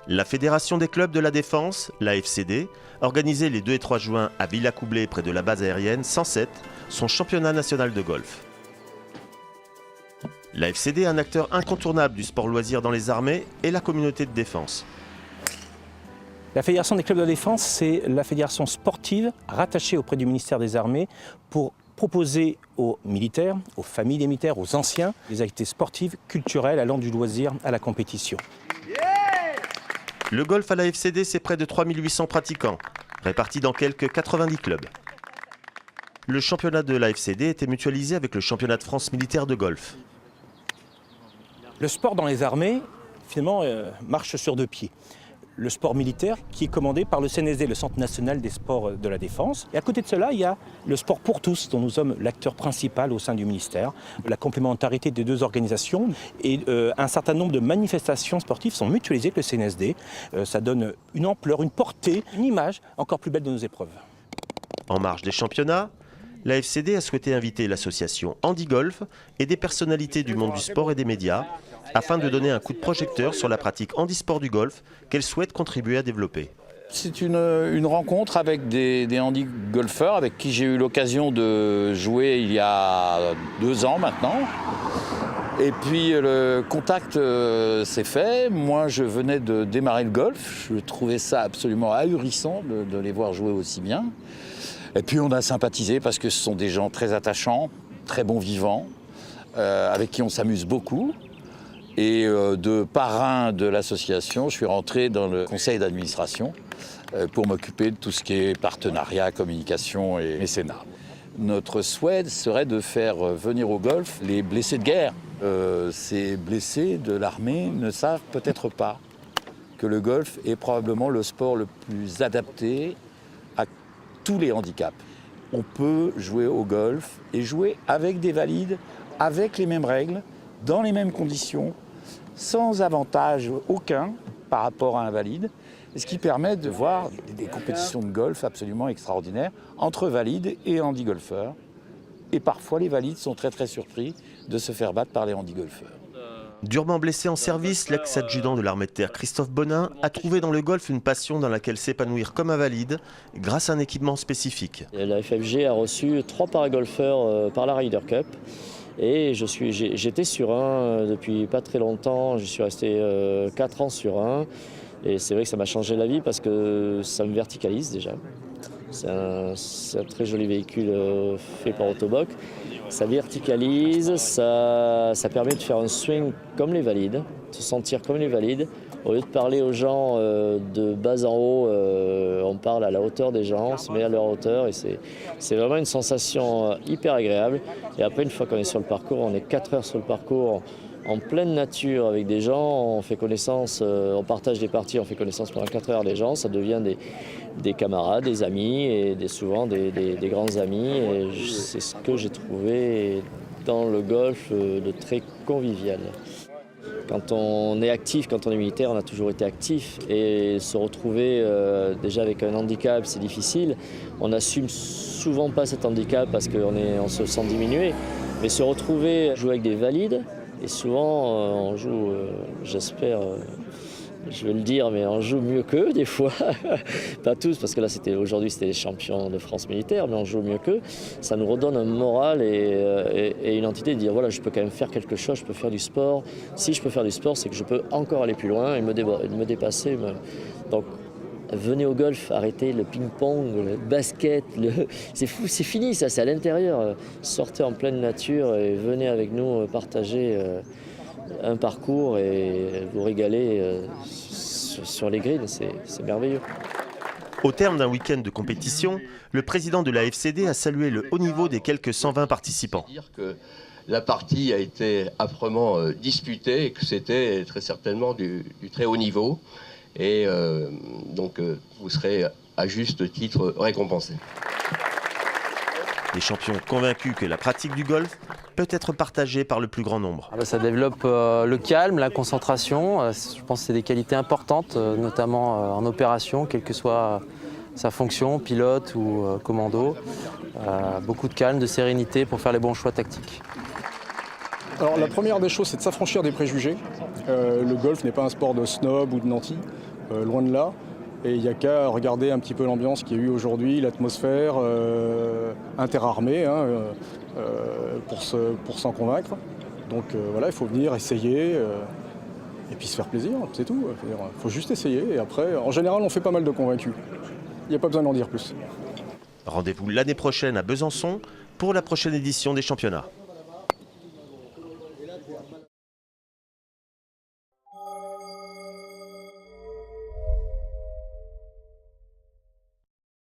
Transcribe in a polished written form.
La Fédération des clubs de la défense, la FCD, organisait les 2 et 3 juin à Villacoublay près de la base aérienne 107 son championnat national de golf. La FCD est un acteur incontournable du sport loisir dans les armées et la communauté de défense. La Fédération des clubs de la défense, c'est la fédération sportive rattachée auprès du ministère des Armées pour proposer aux militaires, aux familles des militaires, aux anciens, des activités sportives, culturelles allant du loisir à la compétition. Le golf à la FCD, c'est près de 3800 pratiquants, répartis dans quelques 90 clubs. Le championnat de la FCD était mutualisé avec le championnat de France militaire de golf. Le sport dans les armées, finalement, marche sur 2 pieds. Le sport militaire qui est commandé par le CNSD, le Centre national des sports de la défense. Et à côté de cela, il y a le sport pour tous, dont nous sommes l'acteur principal au sein du ministère. La complémentarité des 2 organisations et un certain nombre de manifestations sportives sont mutualisées avec le CNSD. Ça donne une ampleur, une portée, une image encore plus belle de nos épreuves. En marge des championnats, la FCD a souhaité inviter l'association Handi Golf et des personnalités du monde du sport et des médias afin de donner un coup de projecteur sur la pratique handisport du golf qu'elle souhaite contribuer à développer. C'est une rencontre avec des handi-golfeurs avec qui j'ai eu l'occasion de jouer il y a 2 ans maintenant. Et puis le contact s'est fait. Moi, je venais de démarrer le golf. Je trouvais ça absolument ahurissant de les voir jouer aussi bien. Et puis on a sympathisé parce que ce sont des gens très attachants, très bons vivants, avec qui on s'amuse beaucoup. Et de parrain de l'association, je suis rentré dans le conseil d'administration pour m'occuper de tout ce qui est partenariat, communication et mécénat. Notre souhait serait de faire venir au golf les blessés de guerre. Ces blessés de l'armée ne savent peut-être pas que le golf est probablement le sport le plus adapté à tous les handicaps. On peut jouer au golf et jouer avec des valides, avec les mêmes règles, dans les mêmes conditions, sans avantage aucun par rapport à un valide, ce qui permet de voir des compétitions de golf absolument extraordinaires entre valides et handi-golfeurs. Et parfois, les valides sont très surpris de se faire battre par les handi-golfeurs. Durement blessé en service, l'ex-adjudant de l'armée de terre Christophe Bonin a trouvé dans le golf une passion dans laquelle s'épanouir comme un valide grâce à un équipement spécifique. La FFG a reçu 3 paragolfeurs par la Ryder Cup. Et j'étais sur un depuis pas très longtemps, je suis resté 4 ans sur un. Et c'est vrai que ça m'a changé la vie parce que ça me verticalise déjà. C'est un très joli véhicule fait par Autoboc. Ça verticalise, ça permet de faire un swing comme les valides, de se sentir comme les valides. Au lieu de parler aux gens de bas en haut, on parle à la hauteur des gens, on se met à leur hauteur et c'est vraiment une sensation hyper agréable. Et après, une fois qu'on est sur le parcours, on est 4 heures sur le parcours en pleine nature avec des gens, on fait connaissance, on partage des parties, on fait connaissance pendant 4 heures des gens, ça devient des camarades, des amis et souvent des grands amis. Et c'est ce que j'ai trouvé dans le golf de très convivial. Quand on est actif, quand on est militaire, on a toujours été actif et se retrouver déjà avec un handicap, c'est difficile. On n'assume souvent pas cet handicap parce qu'on se sent diminué, mais se retrouver jouer avec des valides, et souvent on joue, j'espère, je vais le dire, mais on joue mieux qu'eux des fois, pas tous, parce que là aujourd'hui c'était les champions de France militaire, mais on joue mieux qu'eux. Ça nous redonne un moral et une entité de dire voilà, je peux quand même faire quelque chose, je peux faire du sport. Si je peux faire du sport, c'est que je peux encore aller plus loin et me dépasser. Donc venez au golf, arrêtez le ping-pong, le basket, c'est fou, c'est fini ça, c'est à l'intérieur. Sortez en pleine nature et venez avec nous partager un parcours et vous régaler sur les greens, c'est merveilleux. Au terme d'un week-end de compétition, le président de la FCD a salué le haut niveau des quelques 120 participants. Dire que la partie a été âprement disputée et que c'était très certainement du très haut niveau. Et donc vous serez à juste titre récompensés. Les champions convaincus que la pratique du golf peut être partagée par le plus grand nombre. Ça développe le calme, la concentration. Je pense que c'est des qualités importantes, notamment en opération, quelle que soit sa fonction, pilote ou commando. Beaucoup de calme, de sérénité pour faire les bons choix tactiques. Alors la première des choses, c'est de s'affranchir des préjugés. Le golf n'est pas un sport de snob ou de nantis. loin de là. Et il n'y a qu'à regarder un petit peu l'ambiance qu'il y a eu aujourd'hui, l'atmosphère interarmée, pour s'en convaincre. Donc voilà, il faut venir essayer et puis se faire plaisir, c'est tout. Il faut juste essayer et après, en général, on fait pas mal de convaincus. Il n'y a pas besoin d'en dire plus. Rendez-vous l'année prochaine à Besançon pour la prochaine édition des championnats.